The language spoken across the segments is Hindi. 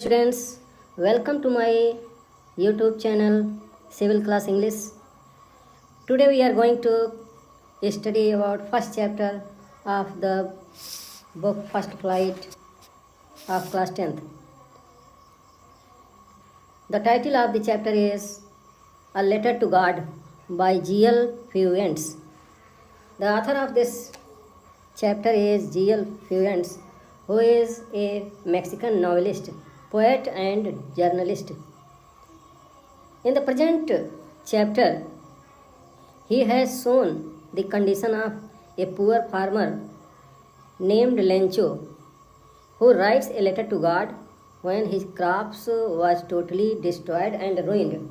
Students, welcome to my YouTube channel Civil Class English. Today we are going to study about first chapter of the book First Flight of class 10th. The title of the chapter is A Letter to God by G.L. Fewens. The author of this chapter is G.L. Fewens, who is a Mexican novelist, poet and journalist. In the present chapter, he has shown the condition of a poor farmer named Lencho, who writes a letter to God when his crops was totally destroyed and ruined.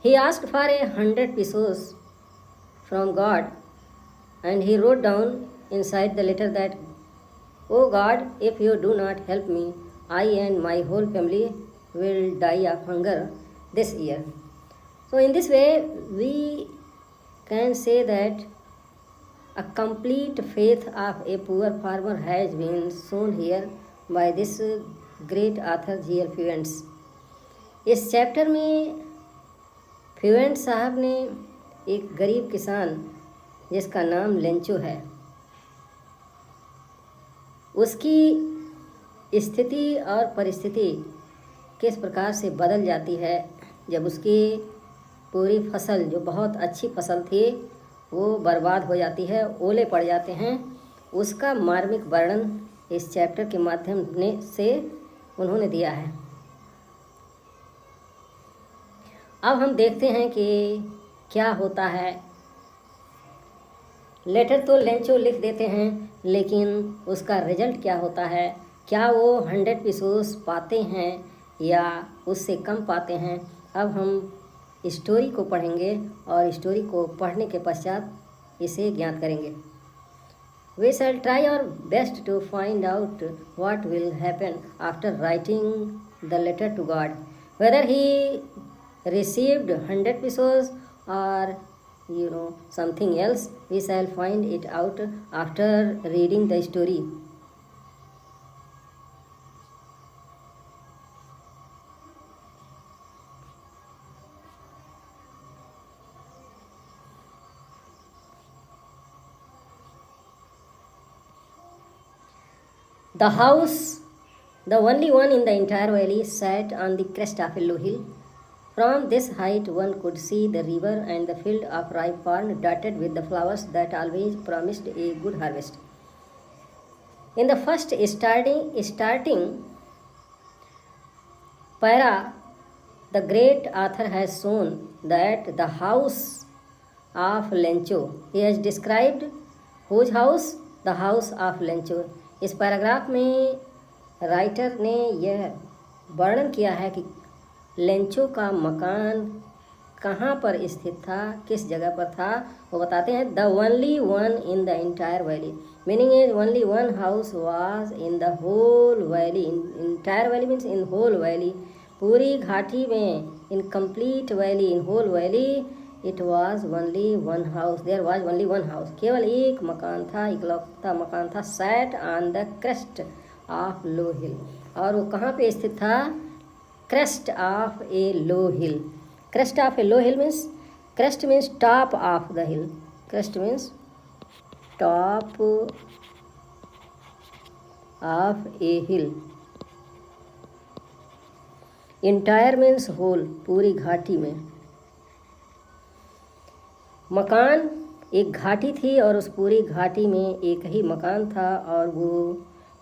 He asked for 100 pesos from God, and he wrote down inside the letter that, "Oh God, if you do not help me, I and my whole family will die of hunger this year." So in this way, we can say that a complete faith of a poor farmer has been shown here by this great author G.L. Fewens. इस चैप्टर में फ्यूएंस साहब ने एक गरीब किसान जिसका नाम लेंचो है, उसकी स्थिति और परिस्थिति किस प्रकार से बदल जाती है जब उसकी पूरी फसल, जो बहुत अच्छी फसल थी, वो बर्बाद हो जाती है, ओले पड़ जाते हैं। उसका मार्मिक वर्णन इस चैप्टर के माध्यम से उन्होंने दिया है। अब हम देखते हैं कि क्या होता है। लेटर तो लेंचो लिख देते हैं, लेकिन उसका रिजल्ट क्या होता है? क्या वो 100 पेसोस पाते हैं या उससे कम पाते हैं? अब हम स्टोरी को पढ़ेंगे और स्टोरी को पढ़ने के पश्चात इसे ज्ञात करेंगे। We shall try our best to find out what will happen after writing the letter to God. Whether he received 100 pesos or something else, we shall find it out after reading the story. The house, the only one in the entire valley, sat on the crest of a low hill. From this height one could see the river and the field of ripe corn dotted with the flowers that always promised a good harvest. In the first starting para, the great author has shown that the house of Lencho, he has described whose house? The house of Lencho. इस पैराग्राफ में राइटर ने यह वर्णन किया है कि लेंचो का मकान कहाँ पर स्थित था, किस जगह पर था। वो बताते हैं, the only one in the entire valley, meaning is only one house was in the whole valley. Entire valley means in whole valley, पूरी घाटी में, in complete valley, in whole valley, it was only one house, there was only one house, केवल एक मकान था, इकलौता मकान था। Sat on the crest of low hill, और वो कहाँ पे स्थित था? Crest of a low hill. Crest of a low hill means, crest means top of the hill, crest means top of a hill. Entire means whole, पूरी घाटी में। मकान, एक घाटी थी और उस पूरी घाटी में एक ही मकान था, और वो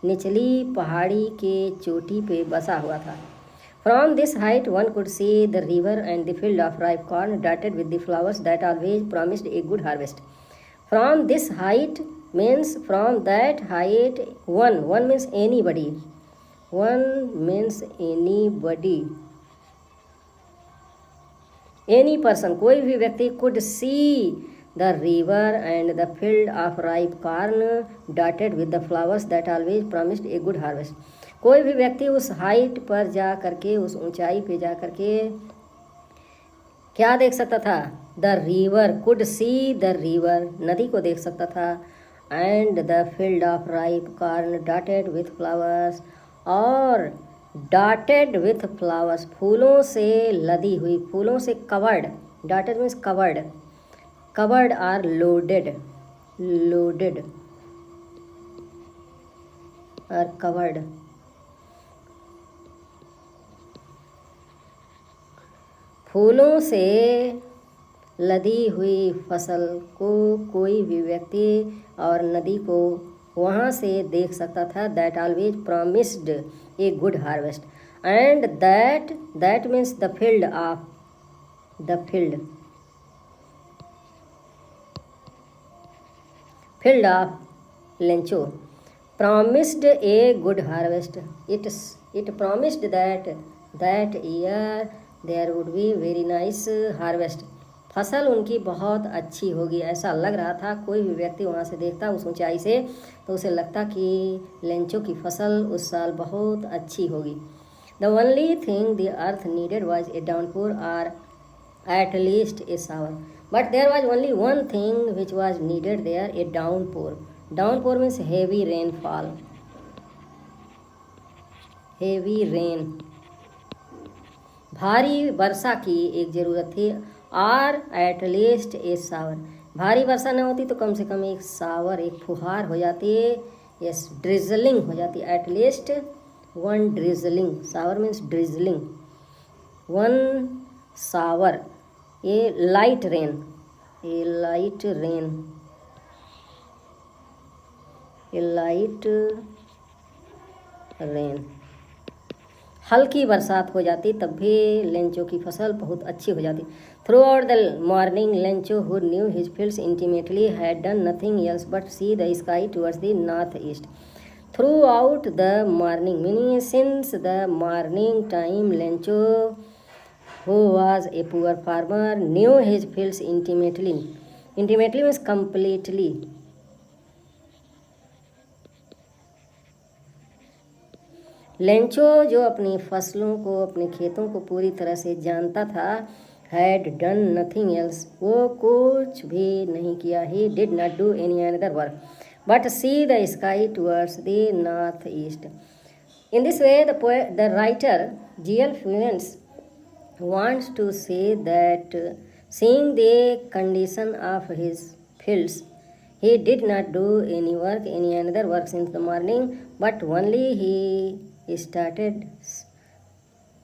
निचली पहाड़ी के चोटी पे बसा हुआ था। From this height one could see the river and the field of ripe corn dotted with the flowers that always promised a good harvest. From this height means from that height, one means anybody, one means anybody, any person, कोई भी व्यक्ति, could see the river and the field of ripe corn dotted with the flowers that always promised a good harvest. कोई भी व्यक्ति उस हाइट पर जा करके, उस ऊंचाई पे जा करके क्या देख सकता था? The river, could see the river, नदी को देख सकता था। And the field of ripe corn dotted with flowers, और डॉटेड विथ फ्लावर्स, फूलों से लदी हुई, फूलों से covered, dotted means covered, covered or loaded, loaded or covered, फूलों से लदी हुई फसल को कोई भी व्यक्ति और नदी को वहाँ से देख सकता था। That always promised a good harvest, and that means the field of, the field of Lencho promised a good harvest. It promised that year there would be very nice harvest. फसल उनकी बहुत अच्छी होगी, ऐसा लग रहा था। कोई भी व्यक्ति वहाँ से देखता उस ऊंचाई से तो उसे लगता कि लेंचो की फसल उस साल बहुत अच्छी होगी। The only thing the earth needed was a downpour or at least a shower. But there was only one thing which was needed there, a downpour. Downpour means heavy rainfall, heavy rain, भारी वर्षा की एक ज़रूरत थी। और एट लीस्ट ए शावर, भारी वर्षा न होती तो कम से कम एक शावर, एक फुहार हो जाती है, यस ड्रिजलिंग हो जाती है। At least one drizzling, shower means drizzling, one shower, A light rain, A light rain, A light rain, हल्की बरसात हो जाती तब भी लेंचो की फसल बहुत अच्छी हो जाती। Through out the morning Lencho who knew his fields intimately had done nothing else but see the sky towards the north east. Through out the morning meaning since the morning time Lencho who was a poor farmer knew his fields intimately. Intimately means completely. Lencho जो अपनी फसलों को, अपने खेतों को पूरी तरह से जानता था, हैड डन नथिंग एल्स, वो कुछ भी नहीं किया, he did not do any another work but see the sky towards the north east. In this way the writer G.L. Fewens wants to say that seeing the condition of his fields, he did not do any work, any another work since the morning, but only he started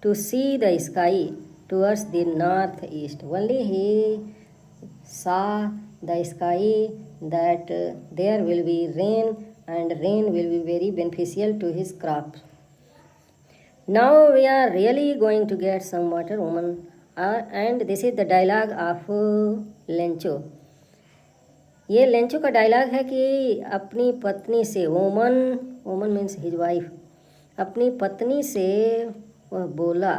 to see the sky towards the northeast. Only he saw the sky that there will be rain and rain will be very beneficial to his crops. Now we are really going to get some water, woman, and this is the dialogue of Lencho. ये लेंचो का डायलॉग है कि अपनी पत्नी से, woman, woman means his wife, अपनी पत्नी से वह बोला।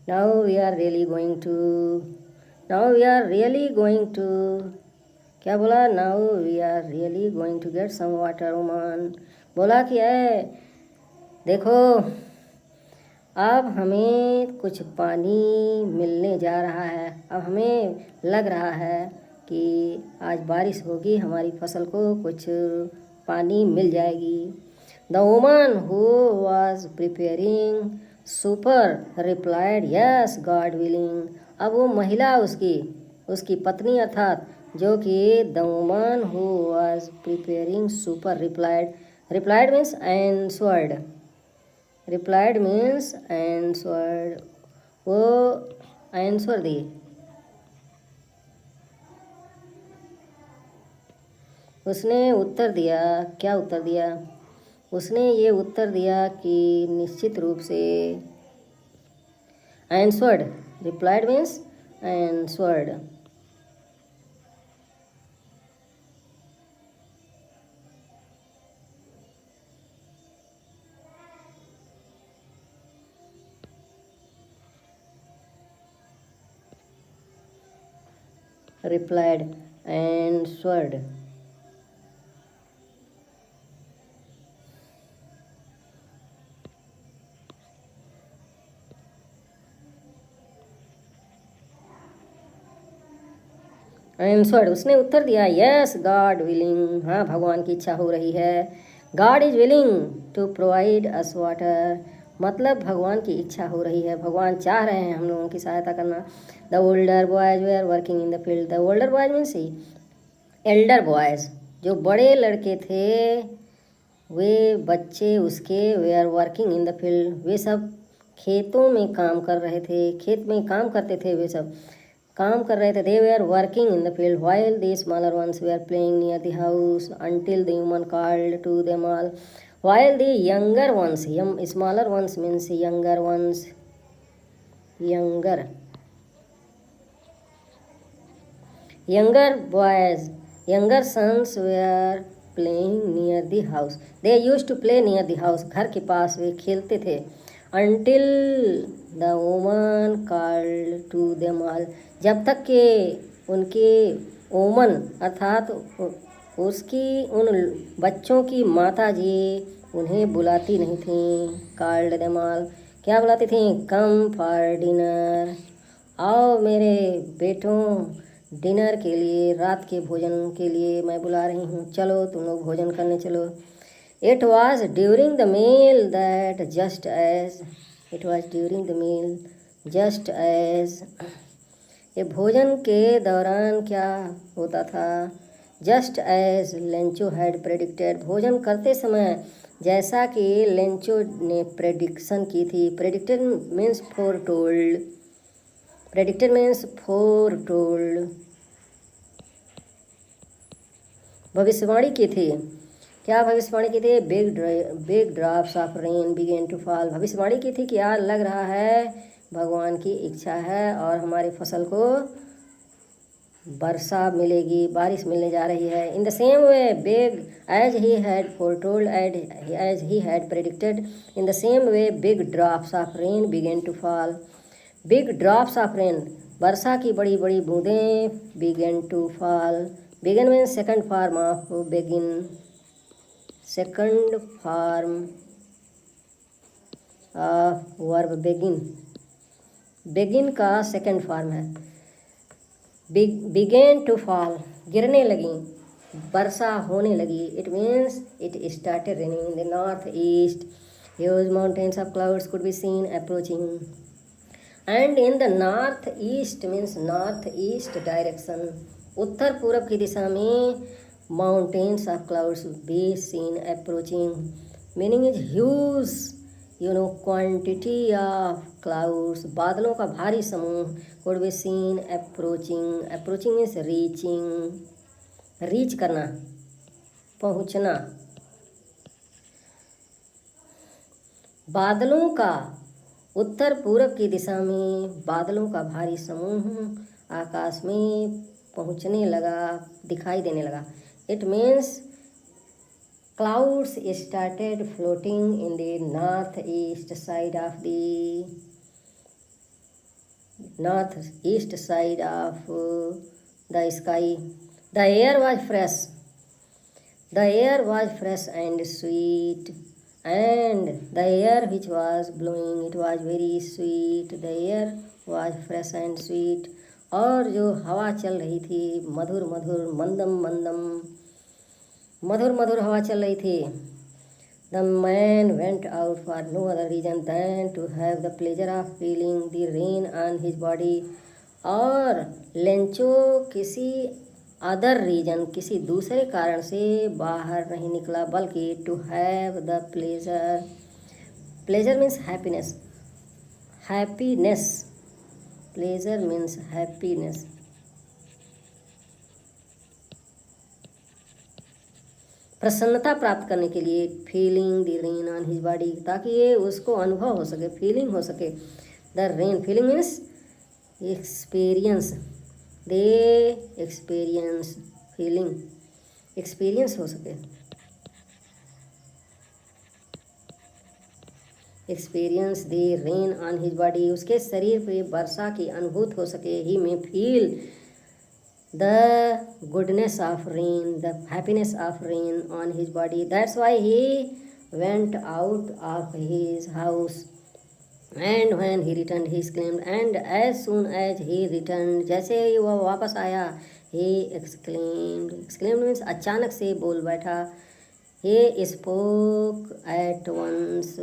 Now we are really going to, now we are really going to, क्या बोला? Now we are really going to get some water woman, बोला कि है देखो अब हमें कुछ पानी मिलने जा रहा है, अब हमें लग रहा है कि आज बारिश होगी, हमारी फसल को कुछ पानी मिल जाएगी। The woman who was preparing supper replied, yes, God willing. अब वो महिला उसकी पत्नी अर्थात जो कि the woman who was preparing supper replied, replied means answered, replied means answered, वो आंसर दी, उसने उत्तर दिया। क्या उत्तर दिया? उसने ये उत्तर दिया कि निश्चित रूप से, answered, replied means answered, replied, answered. Answered, उसने उत्तर दिया, यस गॉड विलिंग, हाँ भगवान की इच्छा हो रही है। God is willing, to provide us water, मतलब भगवान की इच्छा हो रही है, भगवान चाह रहे हैं हम लोगों की सहायता करना। The older boys they are working in the field, the older boys means elder boys, जो बड़े लड़के थे, वे बच्चे उसके, they are working in the field, वे सब खेतों में काम कर रहे थे, खेत में काम करते थे, वे सब काम कर रहे थे। They way are working in the field while the smaller ones were playing near the house until the human called to them all, while the younger ones, smaller ones means younger ones, younger boys, younger sons were playing near the house, they used to play near the house, घर के पास वे खेलते थे। until the woman called to them all, जब तक के उनके ओमन अर्थात उसकी उन बच्चों की माता जी उन्हें बुलाती नहीं थीं। कॉल्ड देम ऑल, क्या बुलाती थीं? कम फॉर डिनर, आओ मेरे बेटों डिनर के लिए, रात के भोजन के लिए मैं बुला रही हूँ, चलो तुम लोग भोजन करने चलो। It was during the meal that just as, it was during the meal just as, ये भोजन के दौरान क्या होता था? Just as Lencho had predicted, भोजन करते समय जैसा कि लेंचो ने प्रेडिक्शन की थी। Predicted means foretold, predicted means foretold, भविष्यवाणी की थी। क्या भविष्यवाणी की थी? Big drops of rain began to fall, भविष्यवाणी की थी कि यार लग रहा है भगवान की इच्छा है और हमारी फसल को वर्षा मिलेगी, बारिश मिलने जा रही है। In the same way big as he had foretold as he had predicted, in the same way big drops of rain began to fall, big drops of rain, वर्षा की बड़ी बड़ी बूंदें, began to fall, began means second form of begin, second form of verb begin, begin का सेकंड फॉर्म है। बिगेन टू फॉल, गिरने लगी, वर्षा होने लगी। It means it started raining in the north east, huge mountains of clouds could be seen approaching, and in the north east means north east direction, उत्तर पूर्व की दिशा में mountains of clouds be seen approaching, meaning is huge quantity of clouds, बादलों का भारी समूह, could be seen approaching, approaching means reaching, reach करना, पहुँचना, बादलों का उत्तर पूर्व की दिशा में बादलों का भारी समूह आकाश में पहुँचने लगा, दिखाई देने लगा। It means clouds started floating in the northeast side of the sky. The air was fresh. The air was fresh and sweet, and the air which was blowing, it was very sweet. The air was fresh and sweet. और जो हवा चल रही थी मधुर मधुर मंदम मंदम, मधुर मधुर हवा चल रही थी। The man went out for no other reason than to have the pleasure of feeling the rain on his body, और लेंचो किसी अदर रीजन, किसी दूसरे कारण से बाहर नहीं निकला, बल्कि to have the pleasure, pleasure means happiness, happiness, pleasure means happiness, प्रसन्नता प्राप्त करने के लिए, feeling the rain on his body, ताकि ये उसको अनुभव हो सके, फीलिंग हो सके। The rain, feeling means experience, they experience, feeling experience हो सके, experience the rain on his body, उसके शरीर पे वर्षा की अनुभूत हो सके। ही में feel the goodness of rain, the happiness of rain on his body. That's why he went out of his house, and when he returned he exclaimed, and as soon as he returned, जैसे ही वह वापस आया, he exclaimed, exclaimed means अचानक से बोल बैठा, He spoke at once,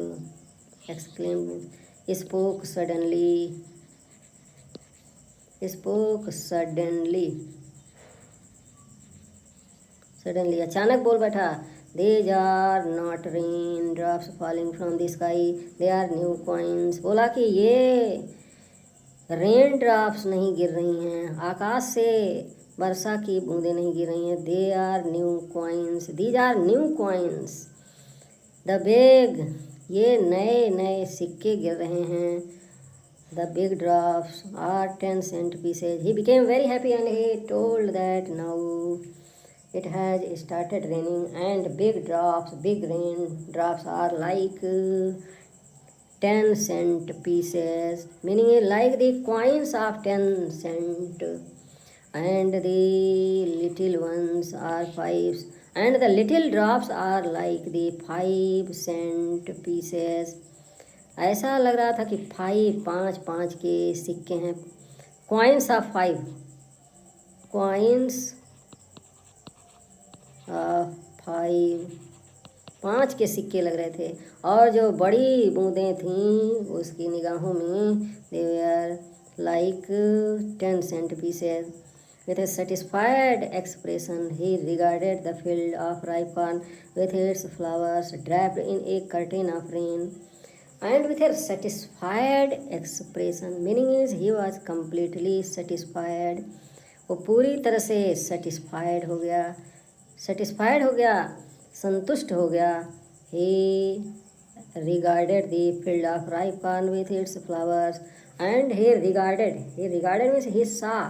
exclaimed, spoke suddenly, spoke suddenly, suddenly, अचानक बोल बैठा. These are not rain drops falling from the sky, they are new coins. बोला कि ये रेन ड्रॉप्स नहीं गिर रही हैं, आकाश से वर्षा की बूंदें नहीं गिर रही हैं. They are new coins, these are new coins. The big, ये नए नए सिक्के गिर रहे हैं. The big drops are 10 cent pieces. He became very happy and he told that now it has started raining and big rain drops are like 10 cent pieces, meaning like the coins of 10 cent, and the little ones are fives, and the little drops are like the 5 cent pieces. ऐसा लग रहा था कि 5 के सिक्के हैं. coins of 5, coins of 5, 5 के सिक्के लग रहे थे. और जो बड़ी बूंदें थीं उसकी निगाहों में दे were like 10 cent pieces. With a satisfied expression he regarded the field of ripe corn with its flowers draped in a curtain of rain. And with a satisfied expression, meaning is he was completely satisfied. वो पूरी तरह से satisfied हो गया, संतुष्ट हो गया. He regarded the field of ripe corn with its flowers, and he regarded means he saw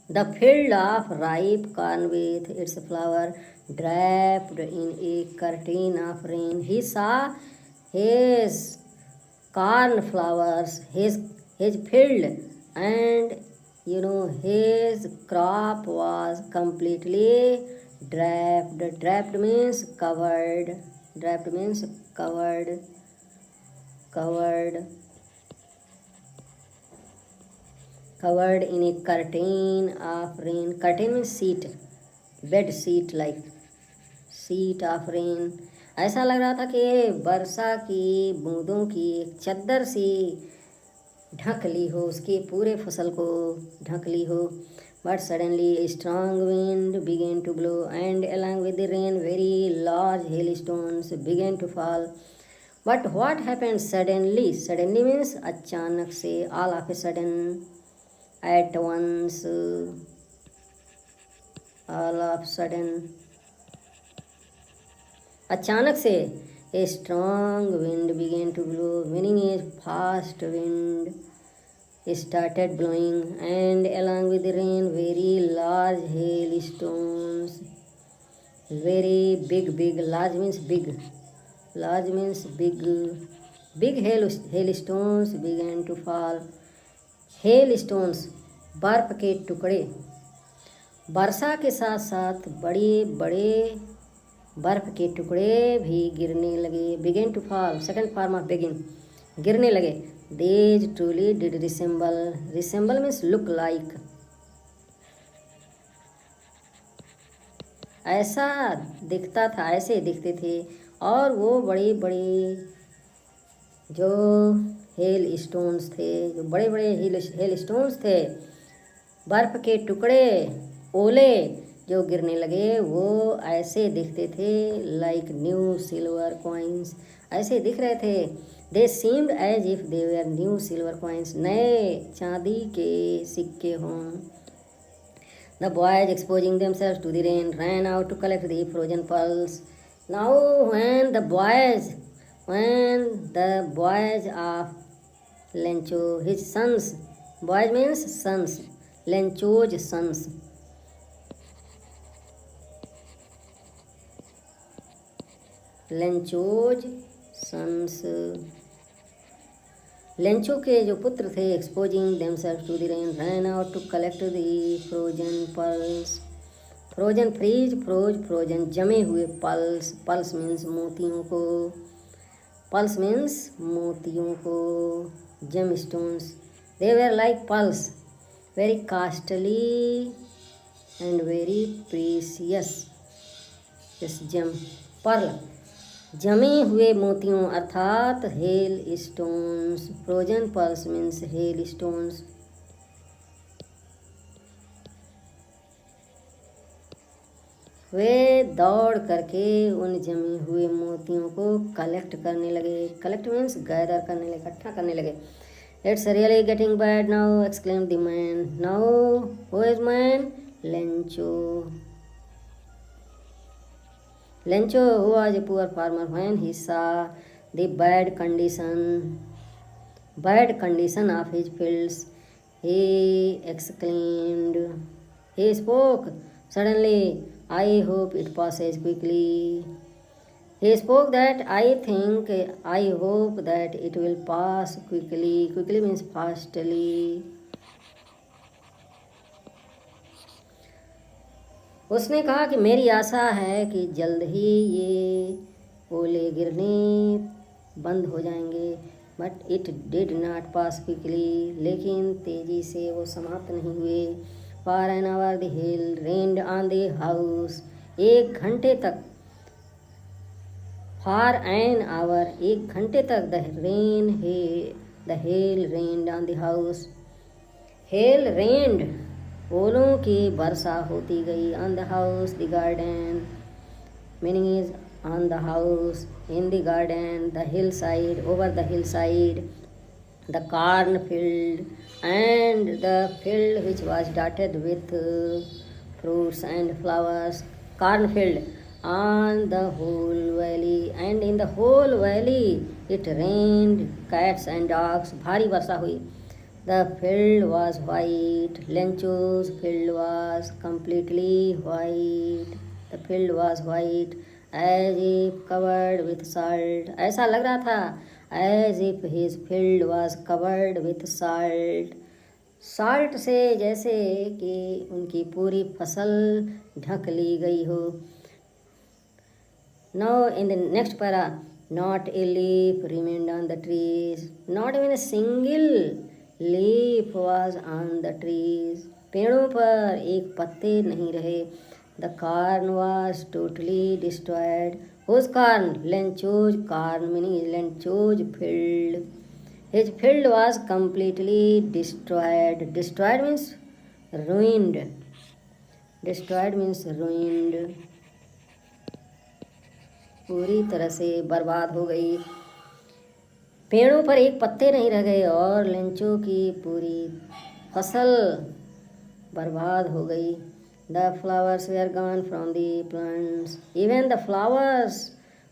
the field of ripe corn with its flower draped in a curtain of rain. He saw his corn flowers, his field, and his crop was completely draped. Draped means covered. Covered in a curtain of rain. Curtain means seat, bed sheet, like sheet of rain. ऐसा लग रहा था कि वर्षा की बूंदों की एक चद्दर सी ढक ली हो, उसके पूरे फसल को ढक ली हो. But suddenly a strong wind began to blow, and along with the rain very large hailstones began to fall. But what happened suddenly? Suddenly means अचानक से, all of a sudden, at once, all of a sudden, अचानक से. A strong wind began to blow, meaning a fast wind started blowing, and along with the rain very large hailstones, very big, large means big, big hailstones began to fall. hailstones, बर्फ के टुकड़े. वर्षा के साथ साथ बड़े बड़े बर्फ के टुकड़े भी गिरने लगे. begin to fall, second form of begin, गिरने लगे. These truly did resemble means look like. ऐसा दिखता था, ऐसे दिखते थे. और वो बड़े बड़े जो हेल स्टोन्स थे, जो बड़े बड़े हेल स्टोन्स थे, बर्फ के टुकड़े, ओले जो गिरने लगे, वो ऐसे दिखते थे लाइक न्यू सिल्वर कॉइन्स. ऐसे दिख रहे थे. They seemed as if they were new silver coins, नए चांदी के सिक्के हों. The boys exposing themselves to the rain ran out to collect the frozen pearls. Now when the boys of Lencho, his sons, boys means sons, Lencho's sons, Lencho's sons, Lencho के जो पुत्र थे, exposing themselves to the rain ran out to collect the frozen pearls. Frozen freeze, frozen जमे हुए, पल्स मीन्स मोतियों को, पल्स मीन्स मोतियों को, gem stones. They were like pearls, very costly and very precious. इस जम पर्ल जमे हुए मोतियों अर्थात hail stones, frozen pearls means hail stones. वे दौड़ करके उन जमे हुए मोतियों को कलेक्ट करने लगे। कलेक्ट मीन्स गैदर करने लगे, इकट्ठा करने लगे। It's really getting bad now exclaim the man. Now who is man? Lencho. Lencho, who was a poor farmer, when he saw the bad condition of his fields, he exclaimed. He spoke suddenly, I hope it passes quickly. He spoke that I hope that it will pass quickly. Quickly means fastly. उसने कहा कि मेरी आशा है कि जल्द ही ये ओले गिरने बंद हो जाएंगे। But it did not pass quickly, लेकिन तेज़ी से वो समाप्त नहीं हुए। For an hour the hail rained on the house, एक घंटे तक। फॉर एन आवर, एक घंटे तक the hail rained on the house. Hail rained, ओलों की वर्षा होती गई। On the house, the garden, meaning is on the house, in the garden, the hill side, over the hill side, the corn field and the field which was dotted with fruits and flowers. Cornfield, on the whole valley, and in the whole valley it rained cats and dogs. भारी वर्षा हुई। The field was white. Lencho's field was completely white. The field was white as if covered with salt. ऐसा लग रहा था as if his field was covered with salt. Salt से जैसे कि उनकी पूरी फसल ढक ली गई हो। Now in the next para, not a leaf remained on the trees. Not even a single leaf was on the trees. पेड़ों पर एक पत्ते नहीं रहे। The corn was totally destroyed. Whose corn? Lencho's corn, meaning Lencho's field. His field was completely destroyed. Destroyed means ruined. Destroyed means ruined. पूरी तरह से बर्बाद हो गई। पेड़ों पर एक पत्ते नहीं रह गए और लेंचो की पूरी फसल बर्बाद हो गई। The flowers were gone from the plants. Even the flowers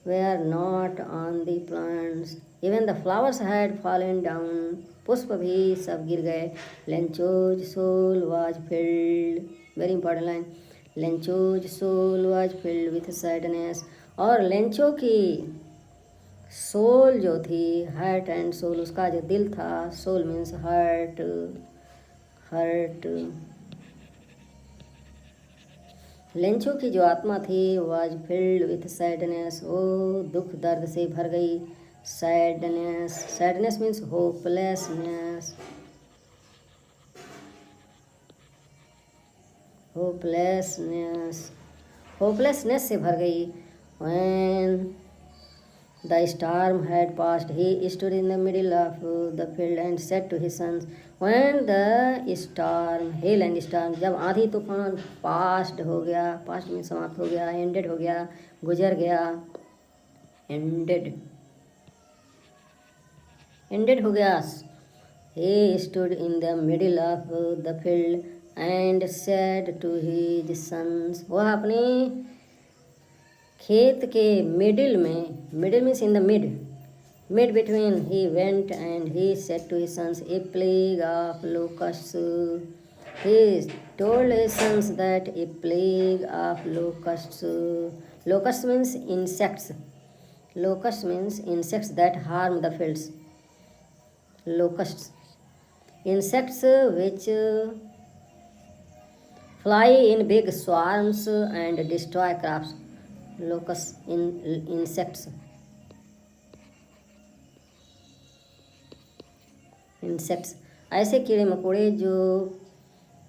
were not on the plants. Even the flowers had fallen down. पुष्प भी सब गिर गए। Lencho's soul was filled. Very important line. Lencho's soul was filled with sadness. और लेंचो की सोल जो थी, हार्ट एंड सोल, उसका जो दिल था, soul means heart, heart. Lencho की जो आत्मा थी वाज फिल्ड विथ सैडनेस, वो दुख दर्द से भर गई। Sadness, sadness means hopelessness, hopelessness, hopelessness से भर गई। When the storm had passed, he stood in the middle of the field and said to his sons. When the storm, hail and storm, जब आंधी तूफान पास्ट हो गया, पास्ट में समाप्त हो गया, एंडेड हो गया, गुजर गया, एंडेड, एंडेड हो गया। He stood in the middle of the field and said to his sons. वह अपने खेत के मिडिल में, middle means in the mid, mid between, he went and he said to his sons, a plague of locusts. He told his sons that a plague of locusts. Locusts means insects. Locusts means insects that harm the fields. Locusts, insects which fly in big swarms and destroy crops. Locusts, insects. Insects, ऐसे कीड़े मकोड़े जो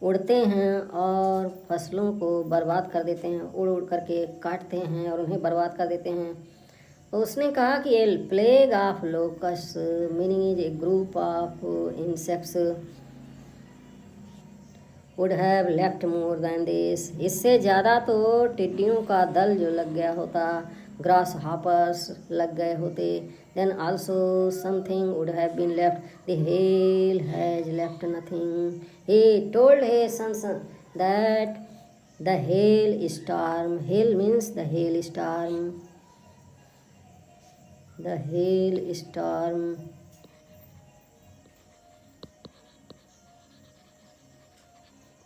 उड़ते हैं और फसलों को बर्बाद कर देते हैं, उड़ उड़ करके काटते हैं और उन्हें बर्बाद कर देते हैं। तो उसने कहा कि a plague of locusts meaning is a group of insects would have left more than this. इससे ज़्यादा तो टिड्डियों का दल जो लग गया होता, ग्रास हापर्स लग गए होते। Then also something would have been left. The hail has left nothing. He told his sons that the hail storm, hail means the hail storm,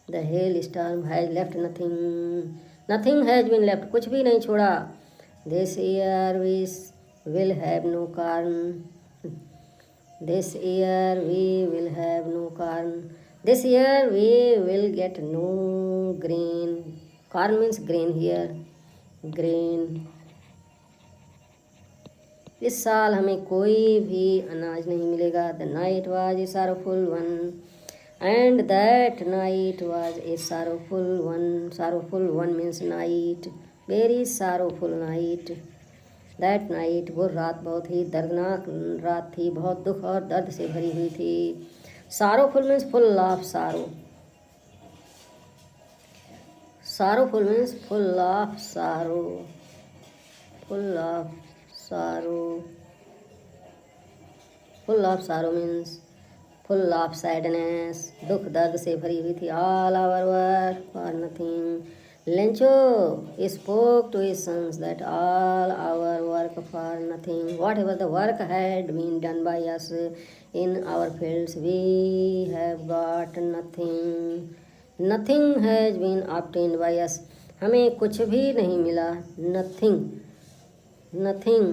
the hailstorm has left nothing, nothing has been left, कुछ भी नहीं छोड़ा। this year we will have no corn, this year we will have no corn, this year we will get no grain, corn means grain here, grain। इस साल हमें कोई भी अनाज नहीं मिलेगा। The night was a sorrowful one and that night was a sorrowful one, sorrowful one means night, very sorrowful night. That night, वो रात बहुत ही दर्दनाक रात थी, बहुत दुख और दर्द से भरी हुई थी। सारोफुल means full of sorrow, sorrowful means full of sorrow, full of sorrow, full of sorrow means full of sadness, दुख दर्द से भरी हुई थी। all our work for nothing, Lencho spoke to his sons that all our work for nothing, whatever the work had been done by us in our fields, we have got nothing, nothing has been obtained by us, हमें कुछ भी नहीं मिला। nothing, nothing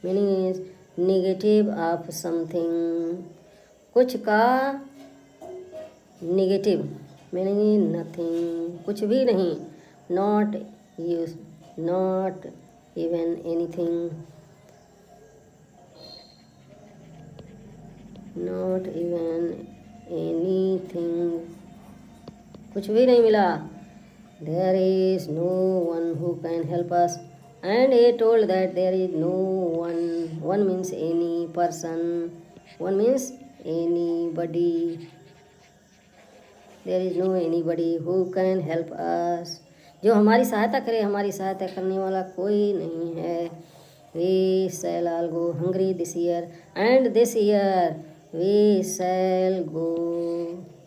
meaning is negative of something, कुछ का negative meaning is nothing, कुछ भी नहीं। not use, not even anything, not even anything, कुछ भी नहीं मिला। there is no one who can help us, and he told that there is no one, one means any person, one means anybody, there is no anybody who can help us, जो हमारी सहायता करे, हमारी सहायता करने वाला कोई नहीं है। we shall all go hungry this year, and this year we shall go,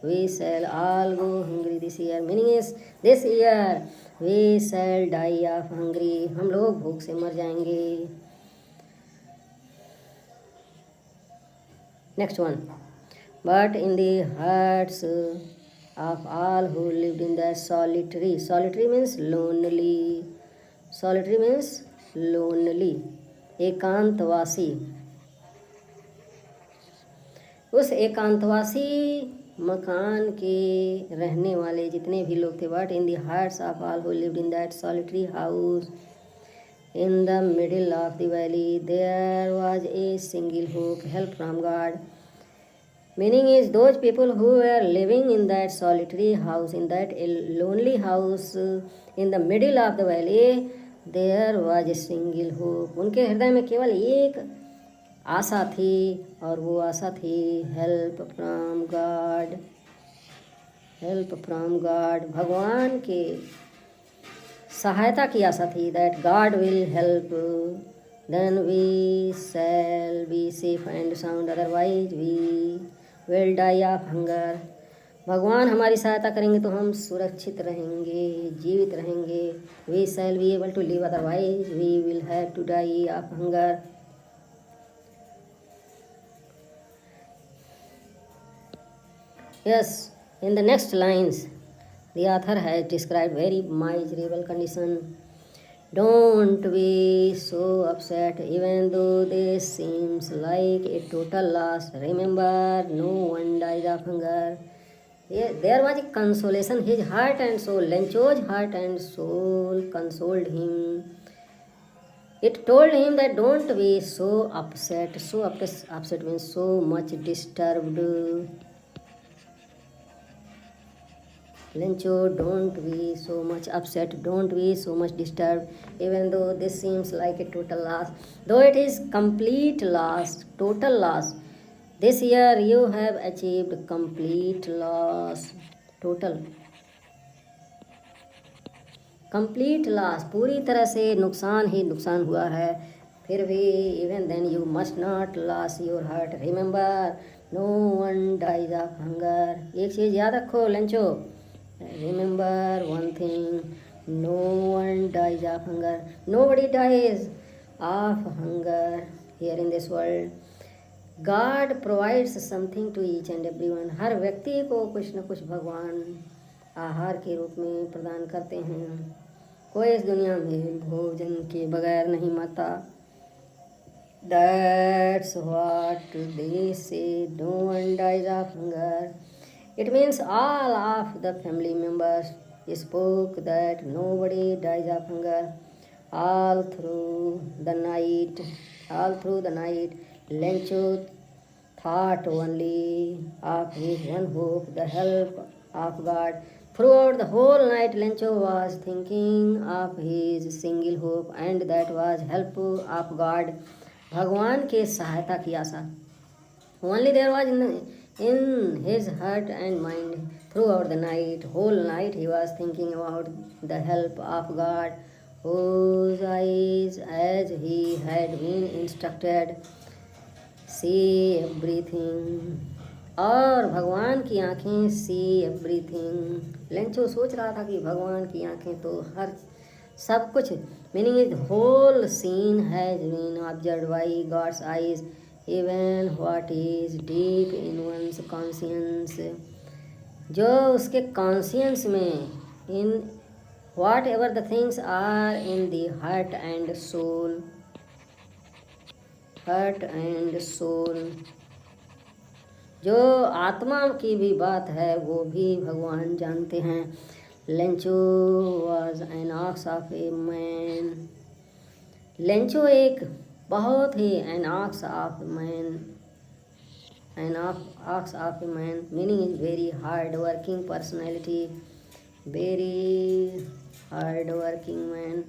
we shall all go hungry this year, meaning is this year we shall die of hungry, हम लोग भूख से मर जाएंगे। Next one, but in the hearts of all who lived in the solitary, solitary means lonely, solitary means lonely, एकांतवासी, उस एकांतवासी मकान के रहने वाले जितने भी लोग थे, but in the hearts of all who lived in that solitary house in the middle of the valley there was a single hope, help from God, meaning is those people who are living in that solitary house, in that lonely house in the middle of the valley there was a single hope, उनके हृदय में केवल एक आशा थी, और वो आशा थी help from God, help from God, भगवान के सहायता की आशा थी। That God will help, then we shall be safe and sound, otherwise we will die of hunger, भगवान हमारी सहायता करेंगे तो हम सुरक्षित रहेंगे, जीवित रहेंगे। We shall be able to live, otherwise we will have to die of hunger. Yes, in the next lines, the author has described very miserable condition. Don't be so upset, even though this seems like a total loss. Remember, no one dies of hunger. There was a consolation. His heart and soul, Lencho's heart and soul consoled him. It told him that don't be so upset. So upset means so much disturbed. Lencho, don't be so much upset, don't be so much disturbed, even though this seems like a total loss. Though it is complete loss, total loss. This year you have achieved complete loss, total. Complete loss, पूरी तरह से नुकसान ही नुकसान हुआ है, फिर भी even then you must not lose your heart, remember no one dies of hunger. एक चीज़ याद रखो Lencho, remember one thing, no one dies of hunger, nobody dies of hunger here in this world. God provides something to each and every one, हर व्यक्ति को कुछ न कुछ भगवान आहार के रूप में प्रदान करते हैं। कोई इस दुनिया में भोजन के बगैर नहीं मरता। That's what they say, no one dies of hunger. It means all of the family members spoke that nobody dies of hunger. All through the night, Lencho thought only of his one hope, the help of God. Throughout the whole night, Lencho was thinking of his single hope, and that was help of God. भगवान के सहायता की आशा। Only there was in his heart and mind. Throughout the night, whole night, he was thinking about the help of God, whose eyes, as he had been instructed, see everything. और भगवान की आंखें सी एवरीथिंग। लेंचो सोच रहा था कि भगवान की आंखें तो हर सब कुछ, meaning is whole scene has been observe by God's eyes, even what is deep in one's conscience, जो उसके कॉन्शियंस में, in whatever the things are in the heart and soul, heart and soul, जो आत्मा की भी बात है वो भी भगवान जानते हैं। Lencho was an ox of a man, Lencho एक बहुत ही an ox of man, an ox of a man meaning is very hard working personality, very hard working man.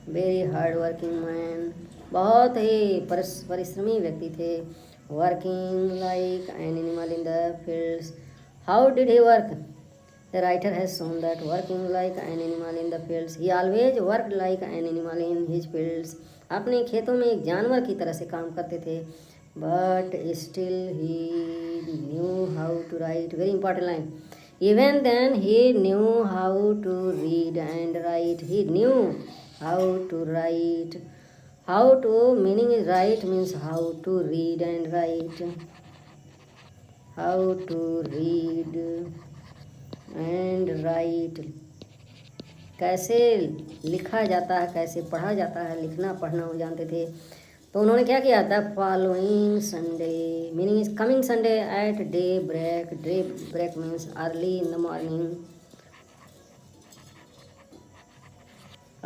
Very hard working man, बहुत ही परिश्रमी व्यक्ति थे। Working like an animal in the fields, how did he work? The writer has shown that working like an animal in the fields, he always worked like an animal in his fields, अपने खेतों में एक जानवर की तरह से काम करते थे। But still he knew how to write, very important line, even then he knew how to read and write, he knew how to write, how to meaning is write means how to read and write, how to read and write, कैसे लिखा जाता है, कैसे पढ़ा जाता है, लिखना पढ़ना वो जानते थे। तो उन्होंने क्या किया था? Following Sunday meaning is coming Sunday at daybreak means early in the morning,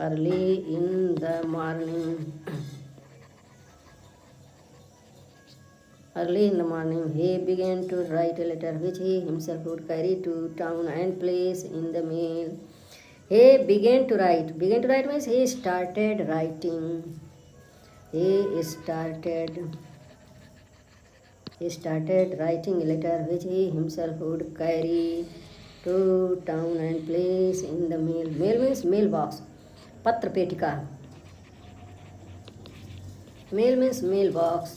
early in the morning, early in the morning he began to write a letter which he himself would carry to town and place in the mail. He began to write means he started writing, he started writing a letter which he himself would carry to town and place in the mail. Mail means mailbox, पत्र पेटिका, मेल मीन्स मेल बॉक्स,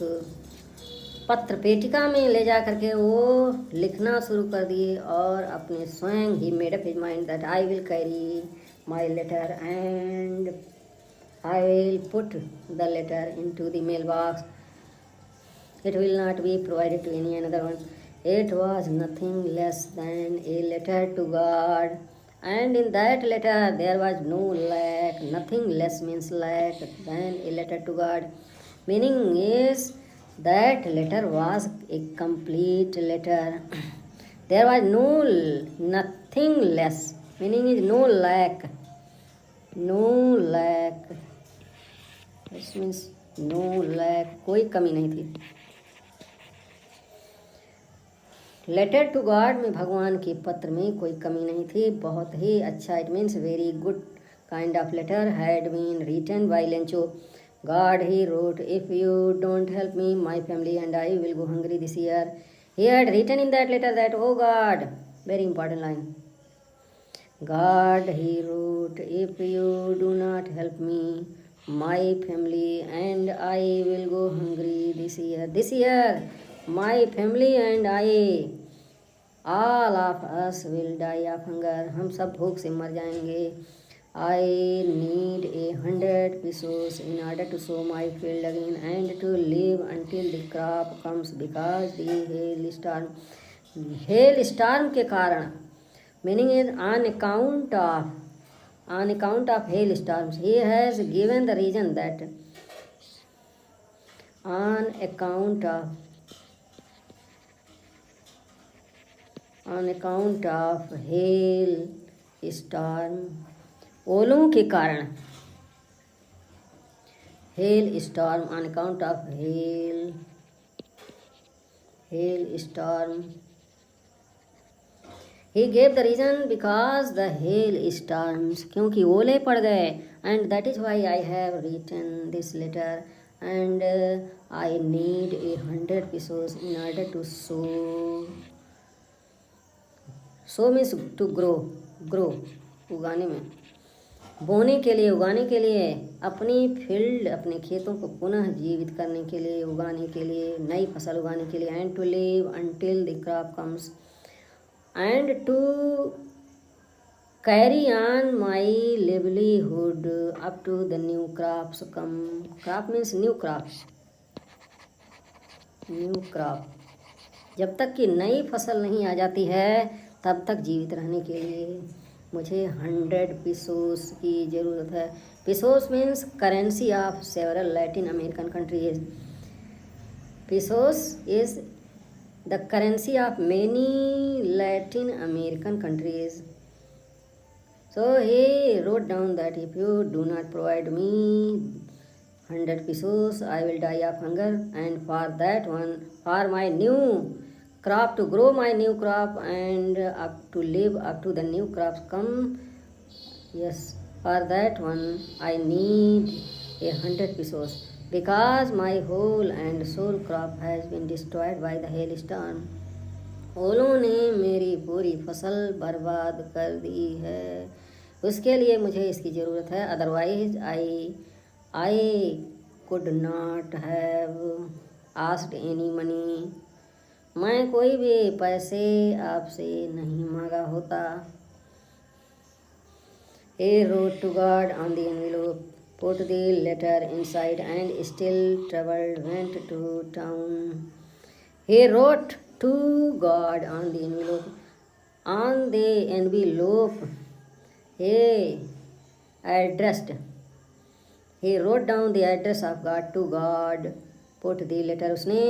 पत्र पेटिका में ले जा करके वो लिखना शुरू कर दिए और अपने स्वयं ही made up his mind that I will carry my letter and I will put the letter into the mailbox, it will not be provided to any another one, it was nothing less than a letter to God, and in that letter there was no lack, nothing less means lack than a letter to God, meaning is that letter was a complete letter, there was nothing less, meaning is no lack, this means no lack, कोई कमी नहीं थी। लेटर टू गॉड में भगवान के पत्र में कोई कमी नहीं थी, बहुत ही अच्छा, it means very good kind of letter had been written by Lencho. God, he wrote, if you don't help me, my family and I will go hungry this year. He had written in that letter that, oh God, very important line. God, he wrote, if you do not help me, my family and I will go hungry this year. This year, my family and I, all of us will die of hunger. हम सब भूख से मर जाएंगे. I need 100 pesos in order to sow my field again and to live until the crop comes because the hailstorm के कारण, meaning is on account of hailstorms. He has given the reason that on account of hailstorm, ओलों के कारण, hailstorm, on account of hailstorm. He gave the reason because the hailstorms, क्योंकि ओले पड़ गए. And that is why I have written this letter and I need 100 pesos in order to sow means to grow, उगाने में, बोने के लिए, उगाने के लिए, अपनी फील्ड, अपने खेतों को पुनः जीवित करने के लिए, उगाने के लिए, नई फसल उगाने के लिए. And to live until the crop comes and to carry on my livelihood up to the new crops come. Crop means new crop, जब तक कि नई फसल नहीं आ जाती है तब तक जीवित रहने के लिए मुझे 100 pesos की ज़रूरत है. Pesos means currency of several Latin American countries. Pesos is the currency of many Latin American countries. So he wrote down that if you do not provide me 100 pesos, I will die of hunger, and for that one, for my new crop, to grow my new crop and to live up to the new crops come, yes, for that one I need 100 pesos because my whole and soul crop has been destroyed by the hailstorm. ओलों ने मेरी पूरी फसल बर्बाद कर दी है, उसके लिए मुझे इसकी ज़रूरत है. Otherwise I could not have asked any money, मैं कोई भी पैसे आपसे नहीं मांगा होता. He wrote to God on the envelope, put the letter inside and still traveled, went to town. He wrote to God on the envelope. On the envelope he addressed. He wrote down the address of God to God. Put the letter, उसने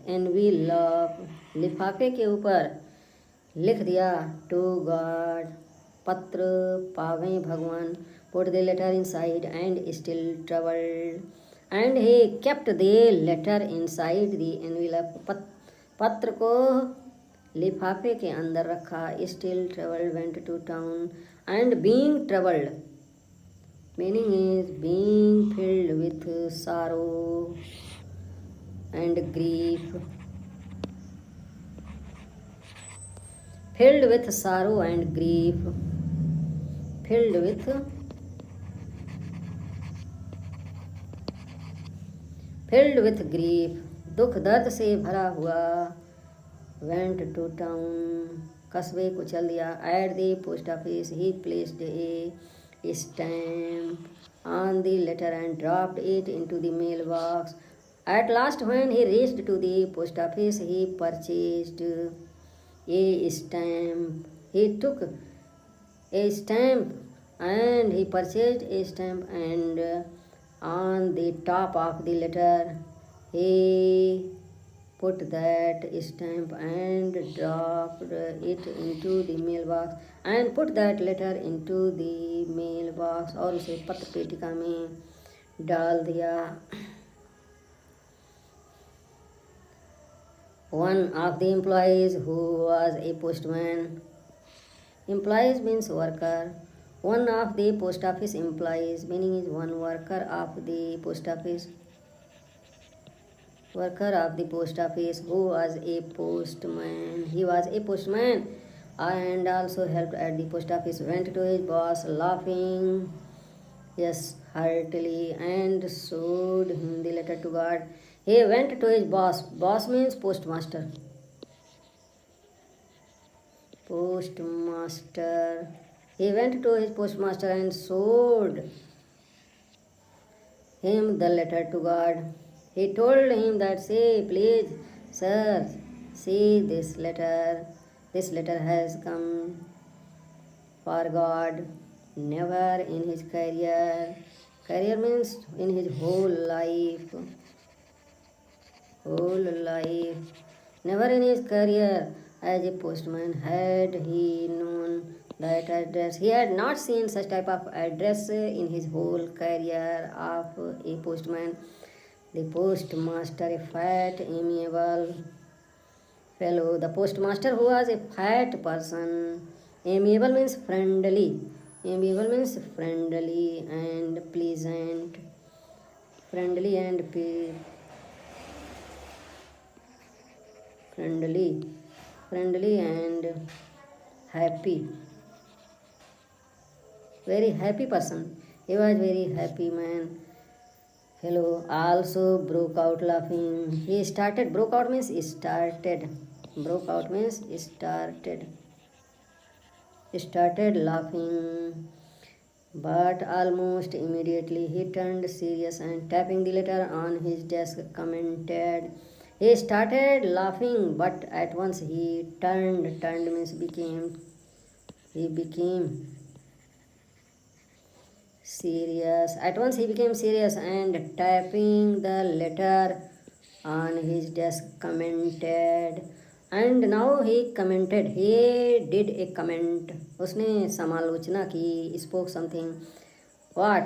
एनवीलॉप, लिफाफे के ऊपर लिख दिया, टू गॉड, पत्र पावें भगवान. Put the letter inside and still troubled and he kept the letter inside the envelope, पत्र को लिफाफे के अंदर रखा. Still troubled went to town and being troubled, meaning is being filled with sorrow and grief, filled with sorrow and grief, filled with grief, दुख दर्द से भरा हुआ. went to town, कस्बे को चल दिया. at the post office he placed a stamp on the letter and dropped it into the mailbox. At last, when he reached to the post office, he purchased a stamp. He took a stamp and he purchased a stamp, and on the top of the letter he put that stamp and dropped it into the mailbox and put that letter into the mailbox, और उसे पत्र पेटिका में डाल दिया. one of the employees who was a postman. Employees means worker. One of the post office employees, meaning is one worker of the post office. Worker of the post office who was a postman. He was a postman and also helped at the post office. Went to his boss laughing, yes, heartily, and showed him the letter to God. He went to his boss. Boss means postmaster. Postmaster. He went to his postmaster and showed him the letter to God. He told him that, say, please, sir, see this letter. This letter has come for God. Never in his career. Career means in his whole life. Whole life. Never in his career as a postman had he known that address. He had not seen such type of address in his whole career of a postman. The postmaster, a fat, amiable fellow. The postmaster who was a fat person. Amiable means friendly. Amiable means friendly and pleasant. Friendly and friendly and happy. Very happy person. He was very happy man. Fellow also broke out laughing. He started. Broke out means started. Broke out means started. Started laughing. But almost immediately he turned serious and tapping the letter on his desk commented. He started laughing, but at once he turned means became. He became serious. At once he became serious and tapping the letter on his desk commented. And now he commented. He did a comment. उसने समालोचना की. Spoke something. What?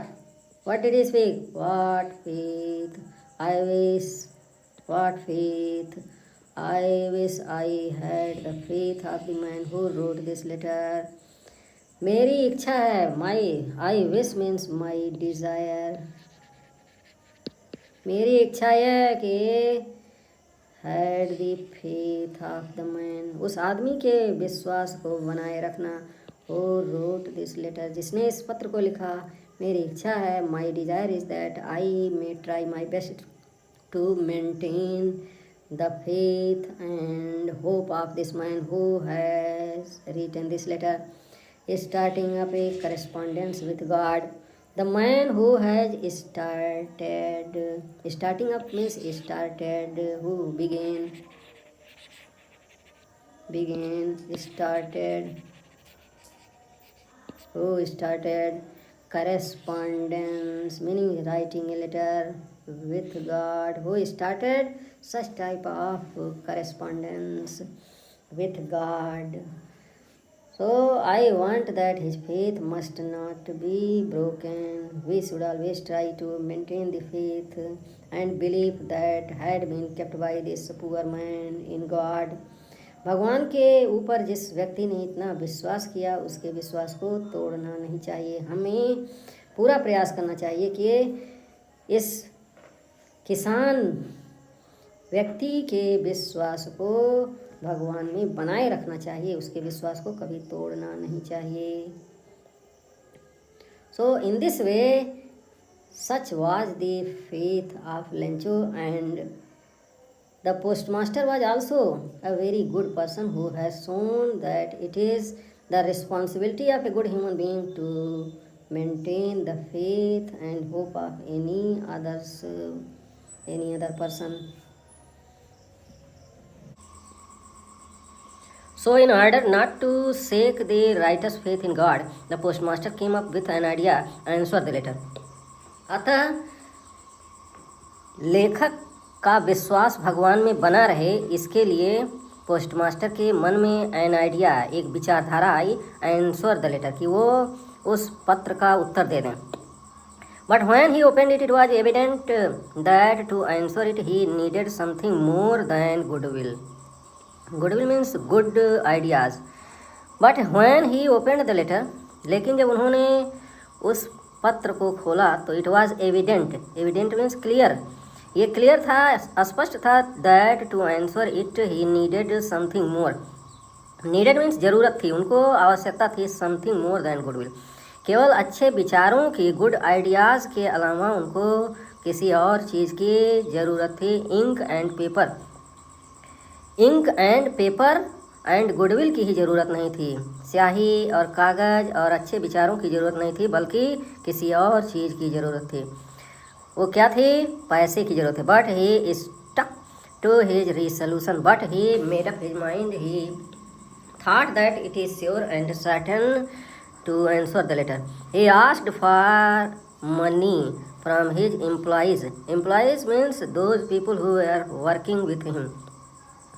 What did he speak? What faith? I wish. What faith? I wish I had the faith of the man who wrote this letter. मेरी इच्छा है. I wish means my desire. मेरी इच्छा है कि had the faith of the man. उस आदमी के विश्वास को बनाए रखना. who wrote this letter. जिसने इस पत्र को लिखा. मेरी इच्छा है. My desire is that I may try my best to maintain the faith and hope of this man who has written this letter. Starting up a correspondence with God. The man who has started. Starting up means started. Who started. Who started correspondence, meaning writing a letter with God. Who started such type of correspondence with God. So I want that his faith must not be broken. We should always try to maintain the faith and belief that had been kept by this poor man in God. भगवान के ऊपर जिस व्यक्ति ने इतना विश्वास किया उसके विश्वास को तोड़ना नहीं चाहिए. हमें पूरा प्रयास करना चाहिए कि इस किसान व्यक्ति के विश्वास को भगवान में बनाए रखना चाहिए. उसके विश्वास को कभी तोड़ना नहीं चाहिए. So in this way, such was the faith of Lencho, and the postmaster was also a very good person who has shown that it is the responsibility of a good human being to maintain the faith and hope of any other person. So in order not to shake the writer's faith in God, the postmaster came up with an idea and answered the letter. अतः लेखक का विश्वास भगवान में बना रहे, इसके लिए पोस्टमास्टर के मन में एन आइडिया, एक विचारधारा आई, आंसर द लेटर, कि वो उस पत्र का उत्तर दे दें. But when he opened it, it was evident that to answer it he needed something more than goodwill. Goodwill means good ideas. But when he opened the letter, लेकिन जब उन्होंने उस पत्र को खोला तो it was evident, evident means clear, ये क्लियर था, स्पष्ट था, that to answer it he needed something more. Needed means ज़रूरत थी, उनको आवश्यकता थी समथिंग मोर देन गुडविल, केवल अच्छे विचारों की, गुड आइडियाज़ के अलावा उनको किसी और चीज़ की ज़रूरत थी। Ink and paper, ink and paper and goodwill की ही ज़रूरत नहीं थी, स्याही और कागज़ और अच्छे विचारों की ज़रूरत नहीं थी, बल्कि किसी और चीज़ की ज़रूरत थी। वो क्या थी? पैसे की ज़रूरत है। But he stuck to his resolution, but he made up his mind, he thought that it is sure and certain to answer the letter. He asked for money from his employees. Employees means those people who were working with him.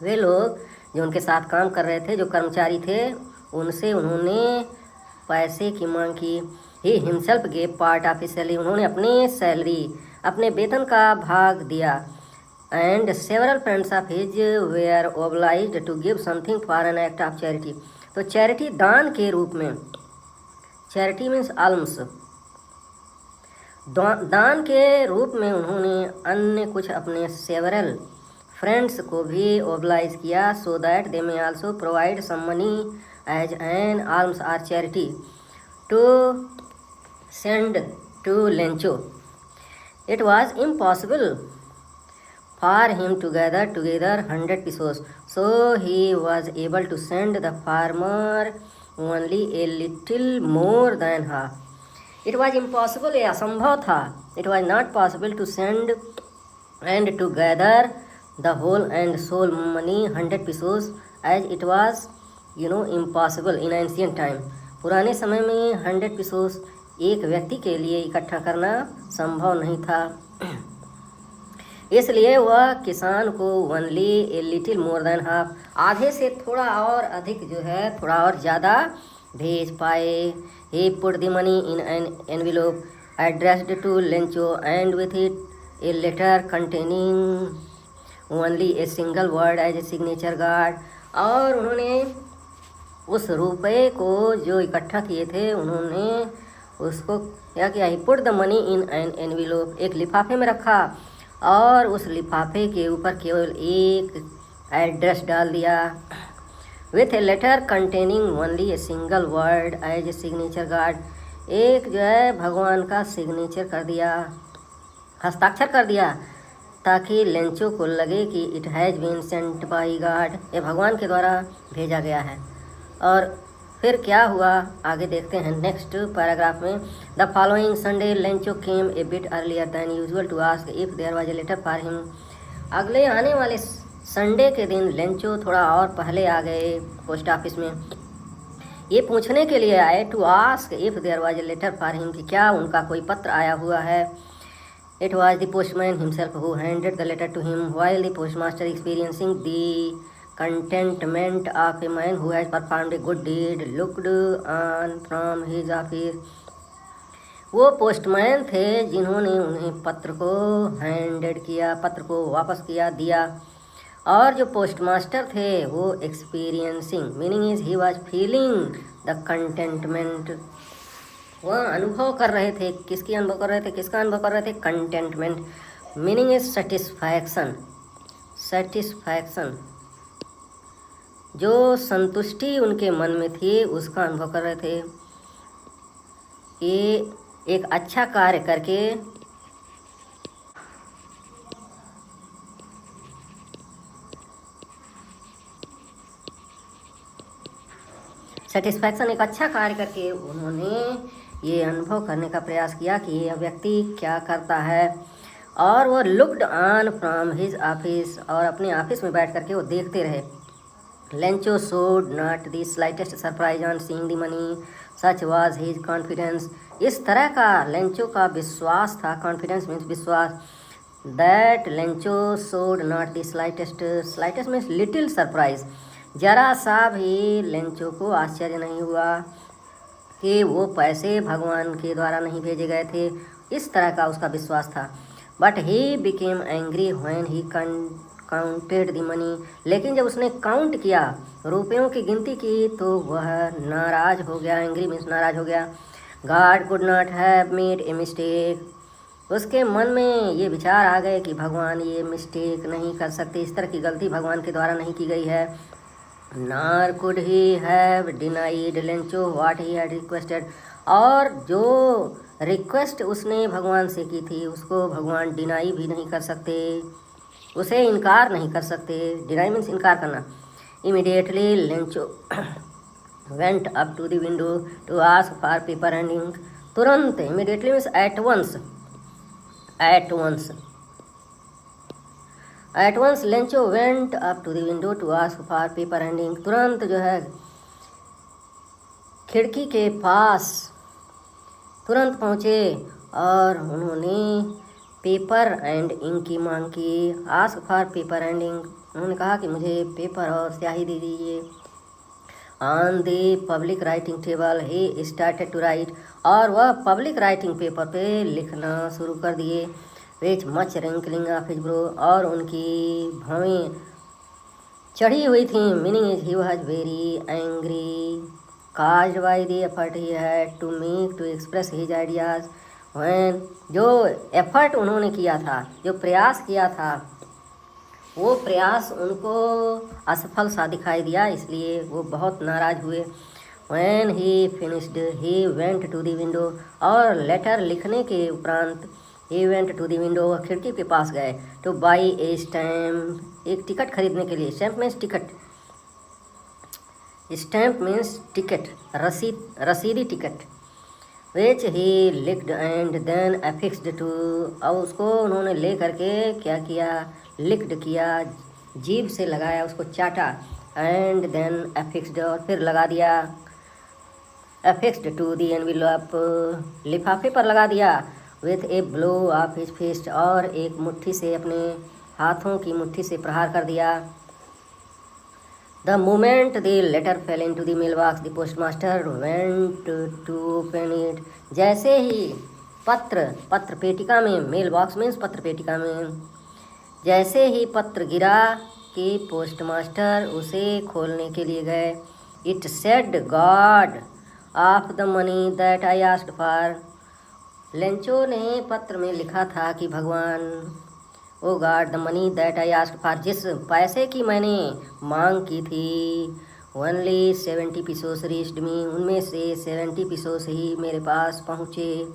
वे लोग जो उनके साथ काम कर रहे थे, जो कर्मचारी थे, उनसे उन्होंने पैसे की मांग की। He himself gave part of his salary, उन्होंने अपनी सैलरी, अपने वेतन का भाग दिया। And several friends of his were obliged to give something for an act of charity. तो चैरिटी दान के रूप में, चैरिटी मीन्स आल्म्स, दान के रूप में उन्होंने अन्य कुछ अपने सेवरल फ्रेंड्स को भी ओबलाइज किया, so that they may also provide some money as an alms or charity to send to Lencho. It was impossible for him to gather together 100 pesos, so he was able to send the farmer only a little more than half. It was impossible, ये असंभव था, it was not possible to send and to gather the whole and sole money 100 pesos as it was impossible in ancient time. पुराने समय में 100 pesos एक व्यक्ति के लिए इकट्ठा करना संभव नहीं था, इसलिए वह किसान को only a little more than half, आधे से थोड़ा और अधिक जो है, थोड़ा और ज़्यादा भेज पाए। He put the money in an envelope addressed to Lencho and with it a letter containing only a single word as a signature God. और उन्होंने उस रुपये को जो इकट्ठा किए थे, उन्होंने उसको क्या किया? He put the money in an envelope, एक लिफाफे में रखा और उस लिफाफे के ऊपर केवल एक एड्रेस डाल दिया। With a letter containing only a single word as a signature God, एक जो है भगवान का सिग्नेचर कर दिया, हस्ताक्षर कर दिया, ताकि लेंचो को लगे कि it has been sent by God, ये भगवान के द्वारा भेजा गया है। और फिर क्या हुआ आगे देखते हैं नेक्स्ट पैराग्राफ में। The following Sunday Lencho came a bit earlier than usual to ask if there was a letter for him. अगले आने वाले संडे के दिन लेंचो थोड़ा और पहले आ गए पोस्ट ऑफिस में, ये पूछने के लिए आए, to ask if there was a letter for him, कि क्या उनका कोई पत्र आया हुआ है। It was the postman himself who handed the letter to him while the postmaster experiencing the contentment of a man who has performed a good deed looked on from his office. वो पोस्टमैन थे जिन्होंने उन्हें पत्र को हैंडेड किया, पत्र को वापस किया, दिया। और जो पोस्टमास्टर थे वो experiencing, meaning is he was feeling the contentment, वह अनुभव कर रहे थे। किसकी अनुभव कर रहे थे? किसका अनुभव कर रहे थे? Contentment, meaning is satisfaction, satisfaction, जो संतुष्टि उनके मन में थी उसका अनुभव कर रहे थे। ये एक अच्छा कार्य करके सेटिस्फैक्शन, एक अच्छा कार्य करके उन्होंने ये अनुभव करने का प्रयास किया कि यह व्यक्ति क्या करता है। और वो looked on from his office, और अपने ऑफिस में बैठ करके वो देखते रहे। Lencho showed not the slightest surprise on seeing the money, such was his confidence, इस तरह का लेंचो का विश्वास था, कॉन्फिडेंस मीन्स विश्वास, that Lencho showed not the slightest, slightest means little surprise, जरा सा भी लेंचो को आश्चर्य नहीं हुआ कि वो पैसे भगवान के द्वारा नहीं भेजे गए थे, इस तरह का उसका विश्वास था। But he became angry when he counted the money, लेकिन जब उसने काउंट किया, रुपयों की गिनती की, तो वह नाराज हो गया। एंग्री मीन्स नाराज हो गया। God could not have made a mistake, उसके मन में ये विचार आ गए कि भगवान ये मिस्टेक नहीं कर सकते, इस तरह की गलती भगवान के द्वारा नहीं की गई है। Nor could he have denied Lencho what he had requested, और जो रिक्वेस्ट उसने भगवान से की थी उसको भगवान डिनाई भी नहीं कर सकते, उसे इनकार नहीं कर सकते। डिनाई मीन्स इनकार करना। Immediately Lencho went up to the window to ask for paper and ink, तुरंत, immediately means at once, at once Lencho went up to the window to ask for paper and ink, तुरंत जो है खिड़की के पास तुरंत पहुँचे और उन्होंने पेपर एंड इंक की मांग की। Ask for paper and ink, उन्होंने कहा कि मुझे पेपर और स्याही दे दीजिए। On the public writing table he started to write, और वह पब्लिक राइटिंग पेपर पे लिखना शुरू कर दिए। Which much wrinkling of his brow, और उनकी भवें चढ़ी हुई थी। Meaning is he was very angry caused by the effort he had to make to express his ideas when, जो एफर्ट उन्होंने किया था, जो प्रयास किया था, वो प्रयास उनको असफल सा दिखाई दिया, इसलिए वो बहुत नाराज हुए। When he finished he went to the window, और लेटर लिखने के उपरांत he went to the window, वह खिड़की के पास गए। to buy a stamp, एक टिकट खरीदने के लिए। Stamp means ticket, stamp means ticket, रसीदी ticket. Which he licked and then affixed to, और उसको उन्होंने ले करके क्या किया, लिक्ड किया, जीभ से लगाया, उसको चाटा। एंड देन अफिक्स्ड, और फिर लगा दिया। अफिक्स्ड टू दी एनवेलप, लिफाफे पर लगा दिया। With a blow of his fist, और एक मुट्ठी से, अपने हाथों की मुट्ठी से प्रहार कर दिया। The moment the letter fell into the mailbox, the postmaster went to open it. जैसे ही पत्र पेटिका में, मेल बॉक्स मीन्स पत्र पेटिका में, जैसे ही पत्र गिरा कि पोस्टमास्टर उसे खोलने के लिए गए। It said God of the money that I asked for. Lencho ने पत्र में लिखा था कि भगवान, O God the money that I asked for, जिस पैसे की मैंने मांग की थी। ओनली 70 pesos रीच्ड मी, उनमें से 70 pesos ही मेरे पास पहुँचे।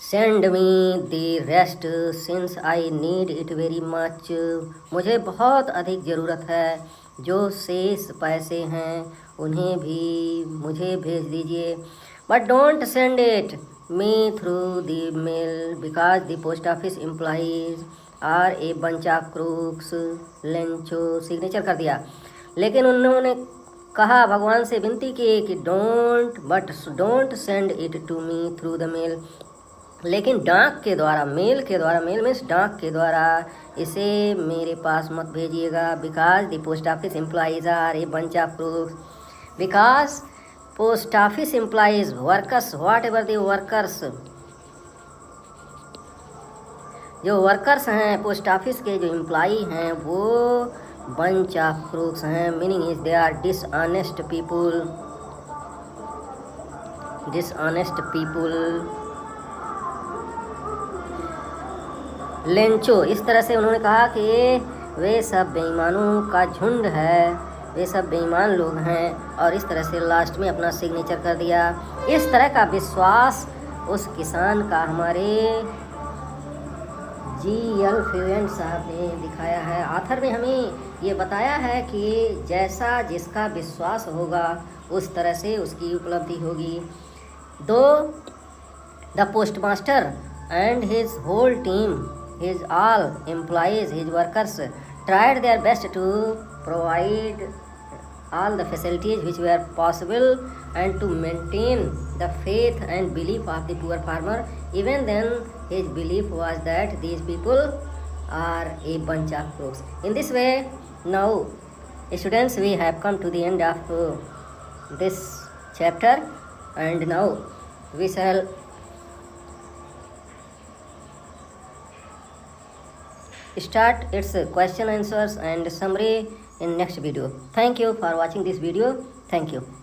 Send me the rest since I need it very much, मुझे बहुत अधिक ज़रूरत है। जो शेष पैसे हैं उन्हें भी मुझे भेज दीजिए। But don't send it me through the mail because the post office employees are a bunch of crooks. Lencho signature कर दिया, लेकिन उन्होंने कहा, भगवान से विनती की कि don't send it to me through the mail, लेकिन डाक के द्वारा, मेल के द्वारा, मेल मीन्स डाक के द्वारा इसे मेरे पास मत भेजिएगा। Because the post office employees are a bunch of crooks, because post office employees, workers, whatever the workers, जो वर्कर्स हैं पोस्ट ऑफिस के, जो एम्प्लॉई हैं, वो बंच ऑफ क्रूक्स हैं। Meaning is they are dishonest people, dishonest people. Lencho, इस तरह से उन्होंने कहा कि वे सब बेईमानों का झुंड है, वे सब बेईमान लोग हैं, और इस तरह से लास्ट में अपना सिग्नेचर कर दिया। इस तरह का विश्वास उस किसान का हमारे जी.एल. फ्यूएंट साहब ने दिखाया है। आथर ने हमें ये बताया है कि जैसा जिसका विश्वास होगा उस तरह से उसकी उपलब्धि होगी। Though the postmaster and his whole team, his all employees, his workers tried their best to provide all the facilities which were possible and to maintain the faith and belief of the poor farmer. Even then, his belief was that these people are a bunch of crooks. In this way, now students, we have come to the end of this chapter, and now we shall start its question answers and summary in next video. Thank you for watching this video. Thank you.